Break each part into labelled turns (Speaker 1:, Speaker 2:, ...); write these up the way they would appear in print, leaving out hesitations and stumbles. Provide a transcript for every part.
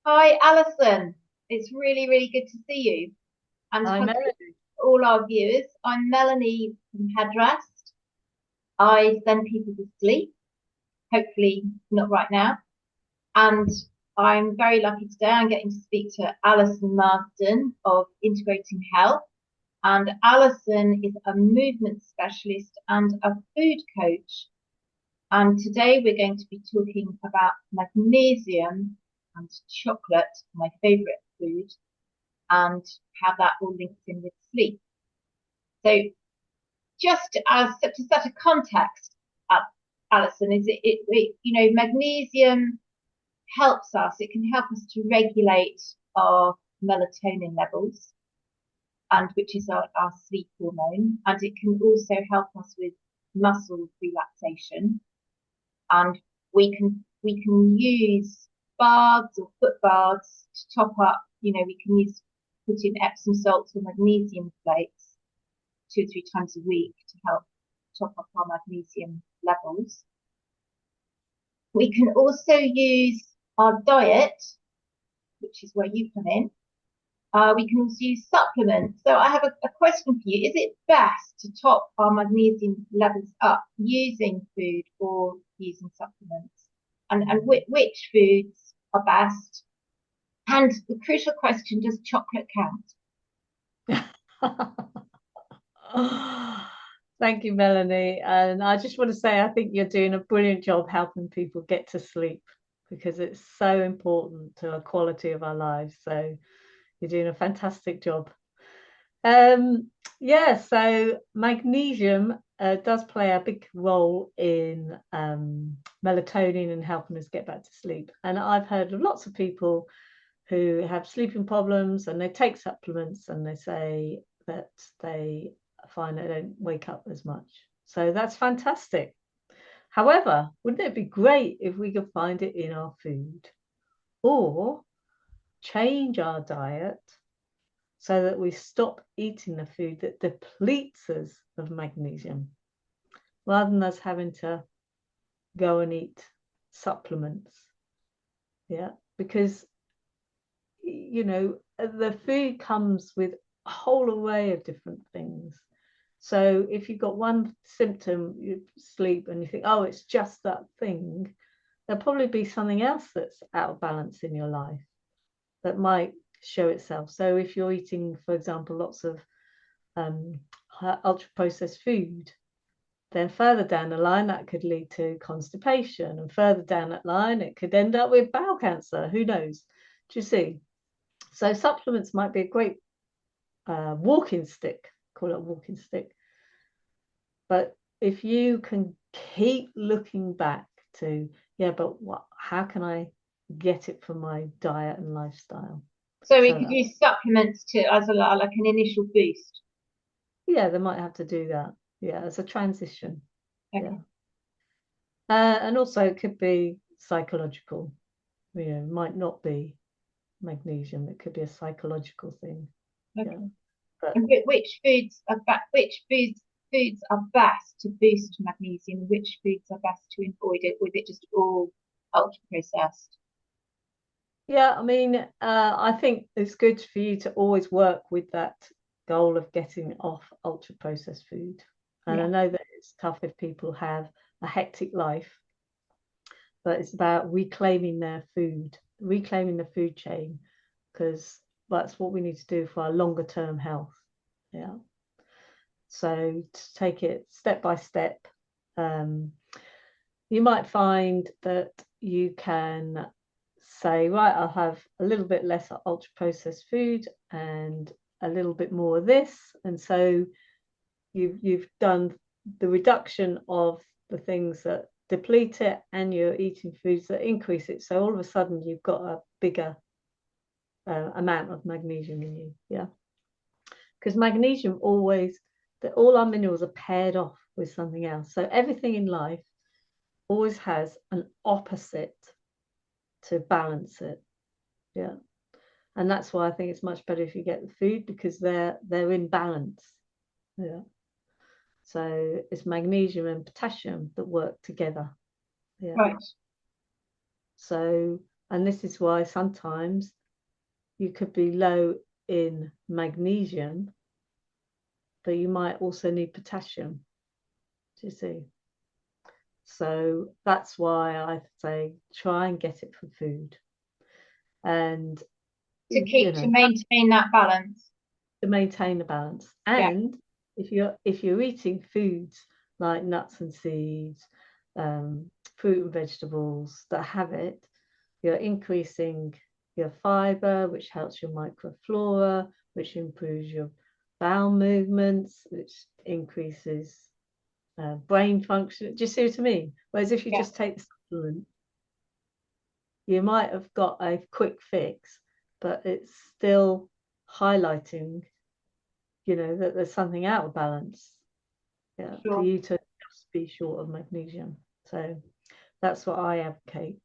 Speaker 1: Hi, Alison. It's really, really good to see you. And
Speaker 2: Hi,
Speaker 1: hello
Speaker 2: Melanie.
Speaker 1: to all our viewers. I'm Melanie from Headrest. I send people to sleep, hopefully not right now. And I'm very lucky today. I'm getting to speak to Alison Marsden of Integrating Health. And Alison is a movement specialist and a food coach. And today we're going to be talking about magnesium and chocolate, my favorite food, and how that all links in with sleep. So, just as to set a context, Alison, is magnesium helps us. It can help us to regulate our melatonin levels, and which is our sleep hormone, and it can also help us with muscle relaxation. And we can use baths or foot baths to top up. We can put in Epsom salts or magnesium flakes 2 or 3 times a week to help top up our magnesium levels. We can also use our diet, which is where you come in. We can also use supplements. So I have a question for you. Is it best to top our magnesium levels up using food or using supplements? And which foods are best? And the crucial question, does chocolate count?
Speaker 2: Thank you, Melanie. And I just want to say, I think you're doing a brilliant job helping people get to sleep because it's so important to the quality of our lives. So you're doing a fantastic job. Um, yeah, so magnesium does play a big role in melatonin and helping us get back to sleep. And I've heard of lots of people who have sleeping problems and they take supplements and they say that they find they don't wake up as much. So that's fantastic. However, wouldn't it be great if we could find it in our food or change our diet so that we stop eating the food that depletes us of magnesium rather than us having to go and eat supplements? Yeah, because the food comes with a whole array of different things. So if you've got one symptom, you sleep, and you think, oh, it's just that thing, there'll probably be something else that's out of balance in your life that might show itself. So if you're eating, for example, lots of um, ultra processed food, then further down the line, that could lead to constipation. And further down that line, it could end up with bowel cancer. Who knows? Do you see? So supplements might be a great walking stick, call it a walking stick. But if you can keep looking back to, yeah, but how can I get it from my diet and lifestyle?
Speaker 1: So we
Speaker 2: So
Speaker 1: could
Speaker 2: that,
Speaker 1: use supplements to as like an initial boost.
Speaker 2: yeah, they might have to do that. Yeah, as a transition. Yeah.
Speaker 1: Okay.
Speaker 2: And also it could be psychological, might not be magnesium. It could be a psychological thing. Yeah.
Speaker 1: Okay.
Speaker 2: But
Speaker 1: And which foods are best to boost magnesium? Which foods are best to avoid it? Or is it just all ultra processed?
Speaker 2: yeah, I mean, I think it's good for you to always work with that goal of getting off ultra processed food. And I
Speaker 1: Yeah.
Speaker 2: know that it's tough if people have a hectic life, but it's about reclaiming their food, reclaiming the food chain, because that's what we need to do for our longer term health. Yeah. So to take it step by step, um, you might find that you can say, right, I'll have a little bit less ultra processed food and a little bit more of this. And so you've done the reduction of the things that deplete it and you're eating foods that increase it. So all of a sudden you've got a bigger amount of magnesium in you. Yeah. Because magnesium always, all our minerals are paired off with something else. So everything in life always has an opposite to balance it. Yeah. And that's why I think it's much better if you get the food because they're in balance. Yeah. So it's magnesium and potassium that work together. Yeah.
Speaker 1: Right.
Speaker 2: So And this is why sometimes you could be low in magnesium, but you might also need potassium. Do you see? So that's why I say try and get it from food. And
Speaker 1: to maintain that balance.
Speaker 2: to maintain the balance.
Speaker 1: Yeah,
Speaker 2: And if you're eating foods like nuts and seeds, fruit and vegetables that have it, you're increasing your fiber, which helps your microflora, which improves your bowel movements, which increases brain function. Do you see what I mean? Whereas if you
Speaker 1: yeah,
Speaker 2: just take the supplement, you might have got a quick fix, but it's still highlighting, that there's something out of balance. Yeah, for
Speaker 1: sure.
Speaker 2: you to just be short of magnesium. So that's what I advocate.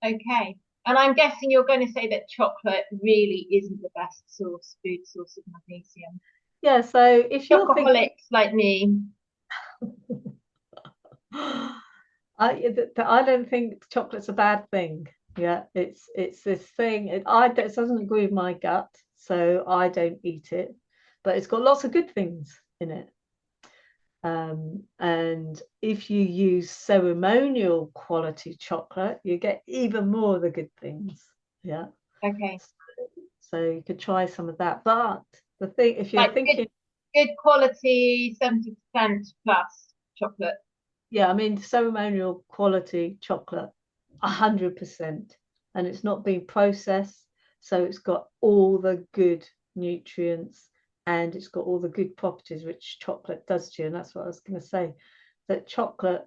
Speaker 1: Okay. And I'm guessing you're going to say that chocolate really isn't the best food source of magnesium.
Speaker 2: Yeah, so if you're thinking,
Speaker 1: Chocoholics like me.
Speaker 2: I don't think chocolate's a bad thing. Yeah, it's this thing. It doesn't agree with my gut, so I don't eat it. But it's got lots of good things in it. And if you use ceremonial quality chocolate, you get even more of the good things. Yeah.
Speaker 1: Okay.
Speaker 2: So you could try some of that. But the thing, if you're
Speaker 1: Like
Speaker 2: thinking,
Speaker 1: good quality, 70% plus chocolate.
Speaker 2: yeah, I mean, ceremonial quality chocolate, 100%. And it's not been processed. So it's got all the good nutrients and it's got all the good properties which chocolate does to you. And that's what I was going to say, that chocolate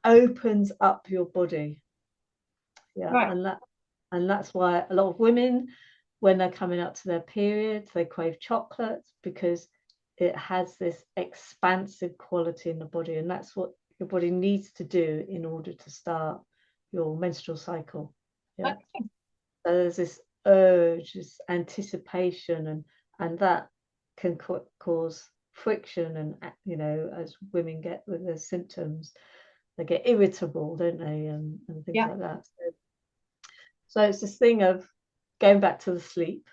Speaker 2: opens up your body. Yeah.
Speaker 1: Right.
Speaker 2: And that's why a lot of women, when they're coming up to their periods, they crave chocolate because it has this expansive quality in the body, and that's what your body needs to do in order to start your menstrual cycle. Yeah.
Speaker 1: Okay.
Speaker 2: So there's this urge, this anticipation, and that can cause friction, and as women get with their symptoms, they get irritable, don't they, and things
Speaker 1: Yeah.
Speaker 2: like that. So it's this thing of going back to the sleep,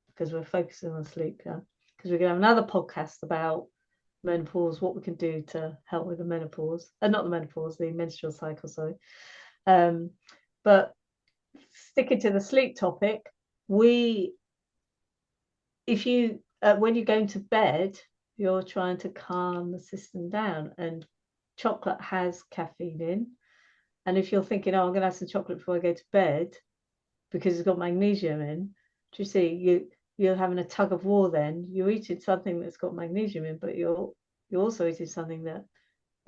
Speaker 2: because we're focusing on sleep, yeah. Because we're going to have another podcast about menopause, what we can do to help with the menopause, not the menopause, the menstrual cycle, sorry. But sticking to the sleep topic, if you, when you're going to bed, you're trying to calm the system down, and chocolate has caffeine in. And if you're thinking, oh, I'm going to have some chocolate before I go to bed, because it's got magnesium in. Do you see? You're having a tug of war. Then you're eating something that's got magnesium in, but you're also eating something that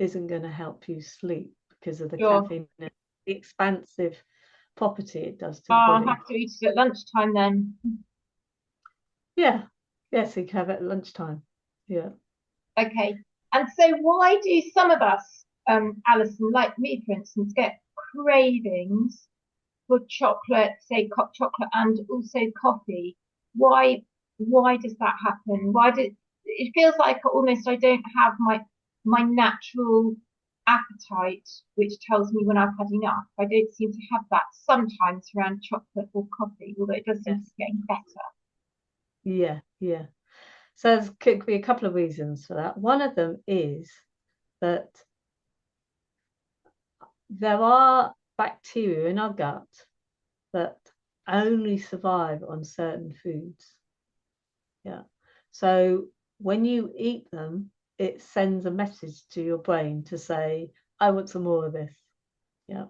Speaker 2: isn't going to help you sleep because of the
Speaker 1: Sure.
Speaker 2: caffeine and the expansive property it does to the
Speaker 1: I'll
Speaker 2: body.
Speaker 1: have to eat it at lunchtime then.
Speaker 2: Yeah, so you can have it at lunchtime. Yeah.
Speaker 1: Okay. And so why do some of us, Alison, like me, for instance, get cravings for chocolate, say chocolate and also coffee? Why why does that happen? Why do it feels like almost I don't have my natural appetite, which tells me when I've had enough. I don't seem to have that sometimes around chocolate or coffee, although it does seem to
Speaker 2: Yes.
Speaker 1: be getting better.
Speaker 2: Yeah. So there could be a couple of reasons for that. One of them is that there are bacteria in our gut that only survive on certain foods. Yeah. So when you eat them, it sends a message to your brain to say, I want some more of this. Yeah.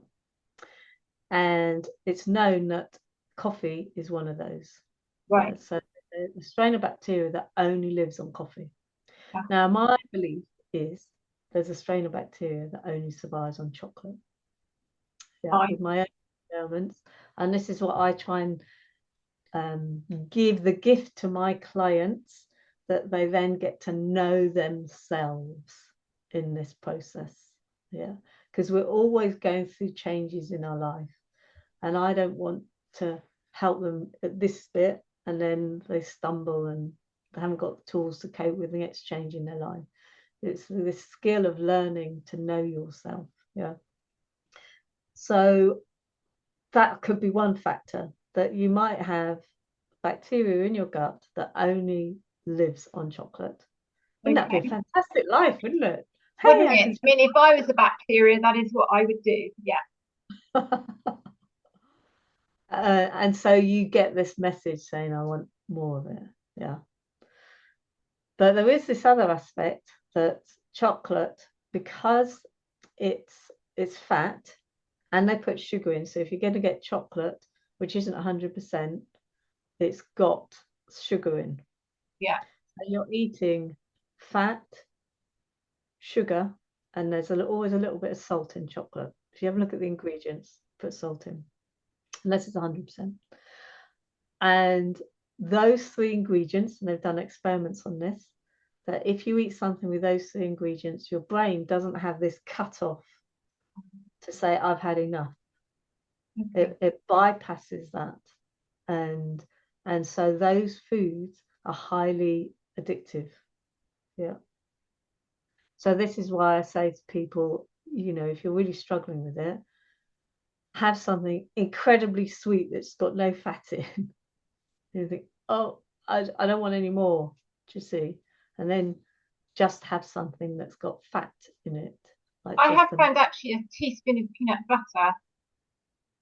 Speaker 2: And it's known that coffee is one of those. Yeah.
Speaker 1: Right.
Speaker 2: So a strain of bacteria that only lives on coffee.
Speaker 1: Yeah.
Speaker 2: Now, my belief is there's a strain of bacteria that only survives on chocolate. Yeah,
Speaker 1: Fine.
Speaker 2: with my own experiments. And this is what I try and give the gift to my clients, that they then get to know themselves in this process. Yeah, because we're always going through changes in our life, and I don't want to help them at this bit and then they stumble and they haven't got the tools to cope with the next change in their life. It's this skill of learning to know yourself. Yeah. So that could be one factor, that you might have bacteria in your gut that only lives on chocolate. Wouldn't that be a
Speaker 1: Okay.
Speaker 2: fantastic life, wouldn't it? Hey,
Speaker 1: Wouldn't
Speaker 2: I
Speaker 1: it?
Speaker 2: can.
Speaker 1: I mean, if I was a bacteria, that is what I would do. Yeah.
Speaker 2: And so you get this message saying, I want more of it. Yeah. But there is this other aspect that chocolate, because it's fat and they put sugar in. So if you're going to get chocolate, which isn't 100%, it's got sugar in.
Speaker 1: Yeah.
Speaker 2: And you're eating fat, sugar, and there's always a little bit of salt in chocolate. If you have a look at the ingredients, put salt in, unless it's 100%. And those three ingredients, and they've done experiments on this, that if you eat something with those three ingredients, your brain doesn't have this cutoff to say, I've had enough.
Speaker 1: Okay.
Speaker 2: It bypasses that. And so those foods are highly addictive. Yeah. So this is why I say to people, if you're really struggling with it, have something incredibly sweet that's got no fat in. You think, oh, I don't want any more, do you see? And then just have something that's got fat in it, like
Speaker 1: I
Speaker 2: just
Speaker 1: have found actually a teaspoon of peanut butter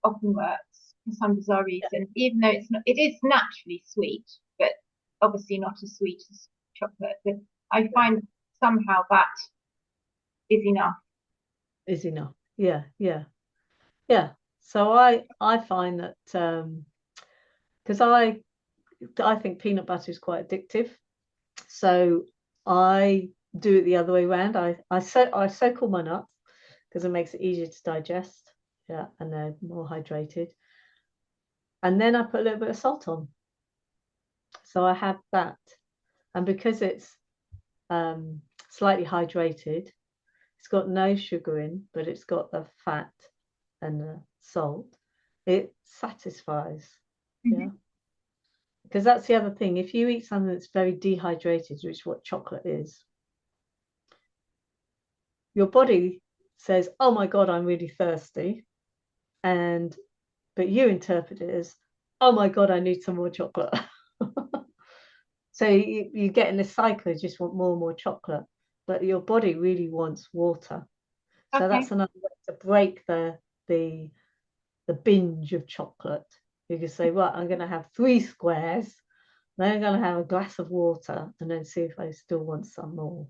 Speaker 1: often works for some bizarre reason, even though it is naturally sweet, but obviously not as sweet as chocolate. But I find somehow that is enough.
Speaker 2: is enough. Yeah, yeah, yeah. So I find that because I think peanut butter is quite addictive. So I do it the other way around. I soak all my nuts because it makes it easier to digest. Yeah, and they're more hydrated. And then I put a little bit of salt on. So I have that. And because it's slightly hydrated, it's got no sugar in, but it's got the fat and the salt. It satisfies. Yeah.
Speaker 1: Mm-hmm.
Speaker 2: Because that's the other thing. If you eat something that's very dehydrated, which is what chocolate is, your body says, oh my God, I'm really thirsty. But you interpret it as, oh my God, I need some more chocolate. So you get in this cycle, you just want more and more chocolate, but your body really wants water. So
Speaker 1: Okay.
Speaker 2: that's another way to break the binge of chocolate. You can say, right, I'm going to have 3 squares, then I'm going to have a glass of water, and then see if I still want some more.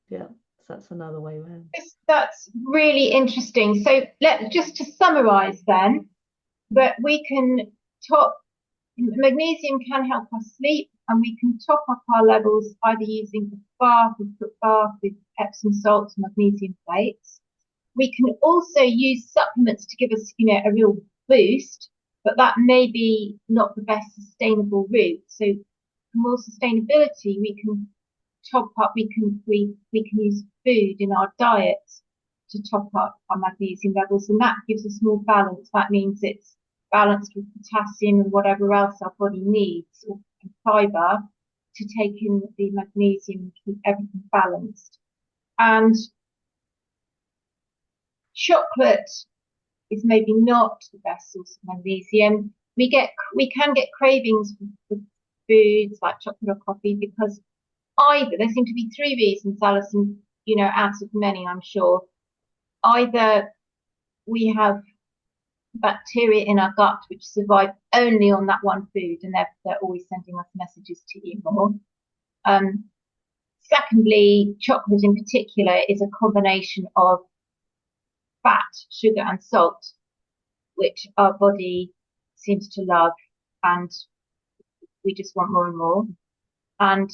Speaker 2: Yeah, so that's another way around.
Speaker 1: That's really interesting. So let just to summarize then, that we can top magnesium can help us sleep, and we can top up our levels either using a bath with Epsom salts, magnesium plates. We can also use supplements to give us, a real boost, but that may be not the best sustainable route. So for more sustainability, we can top up, we can use food in our diet to top up our magnesium levels, and that gives us more balance. That means it's balanced with potassium and whatever else our body needs, or fiber, to take in the magnesium and keep everything balanced. And chocolate is maybe not the best source of magnesium. We can get cravings for foods like chocolate or coffee because either there seem to be three reasons, Alison, out of many, I'm sure. Either we have bacteria in our gut which survive only on that one food, and they're always sending us messages to eat more. Secondly, chocolate in particular is a combination of fat, sugar, and salt, which our body seems to love, and we just want more and more. And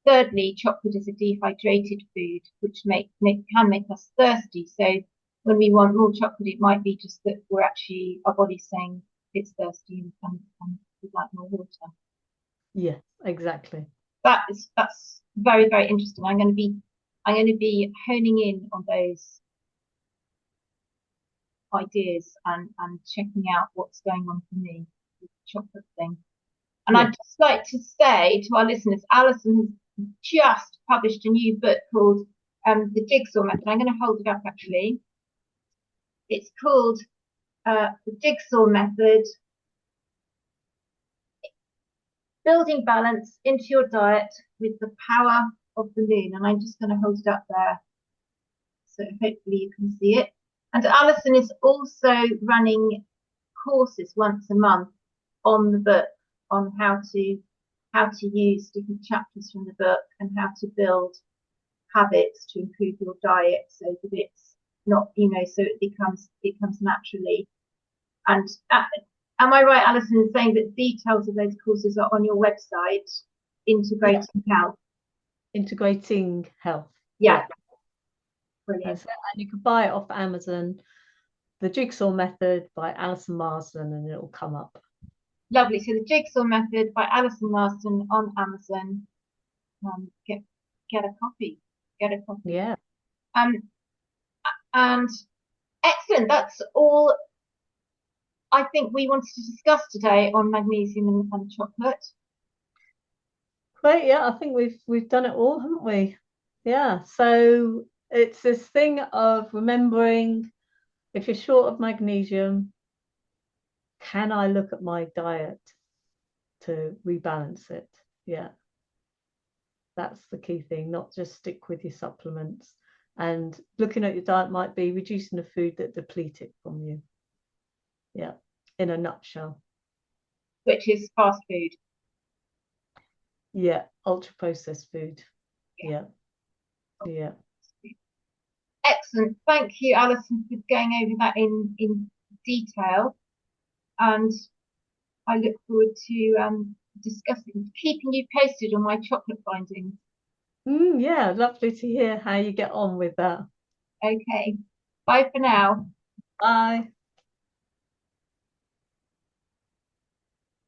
Speaker 1: thirdly, chocolate is a dehydrated food, which can make us thirsty. So when we want more chocolate, it might be just that our body's saying it's thirsty and we'd like more water.
Speaker 2: Yeah, exactly.
Speaker 1: That's very, very interesting. I'm going to be honing in on those ideas and checking out what's going on for me with the chocolate thing. And
Speaker 2: Yeah.
Speaker 1: I'd just like to say to our listeners, Alison has just published a new book called The Jigsaw Method. I'm going to hold it up actually. It's called the jigsaw method, building balance into your diet with the power of the moon. And I'm just going to hold it up there so hopefully you can see it. And Alison is also running courses once a month on the book on how to use different chapters from the book and how to build habits to improve your diet so that it's not, so it comes naturally. And am I right, Alison, in saying that details of those courses are on your website,
Speaker 2: Yeah,
Speaker 1: Integrating Health?
Speaker 2: integrating health.
Speaker 1: Yeah, brilliant.
Speaker 2: And you can buy it off Amazon. The Jigsaw Method by Alison Marsden, and it'll come up.
Speaker 1: Lovely. So the Jigsaw Method by Alison Marsden on Amazon. Get a copy. Get a copy.
Speaker 2: Yeah.
Speaker 1: And excellent. That's all I think we wanted to discuss today on magnesium and chocolate.
Speaker 2: Great. Yeah, I think we've done it all, haven't we? Yeah. So it's this thing of remembering if you're short of magnesium, can I look at my diet to rebalance it? Yeah. That's the key thing, not just stick with your supplements. And looking at your diet might be reducing the food that deplete it from you. Yeah, in a nutshell.
Speaker 1: Which is fast food.
Speaker 2: Yeah, ultra processed food. Yeah, yeah.
Speaker 1: Excellent. Thank you, Alison, for going over that in detail. And I look forward to discussing, keeping you posted on my chocolate findings.
Speaker 2: Yeah, lovely to hear how you get on with that.
Speaker 1: Okay. Bye for now.
Speaker 2: Bye.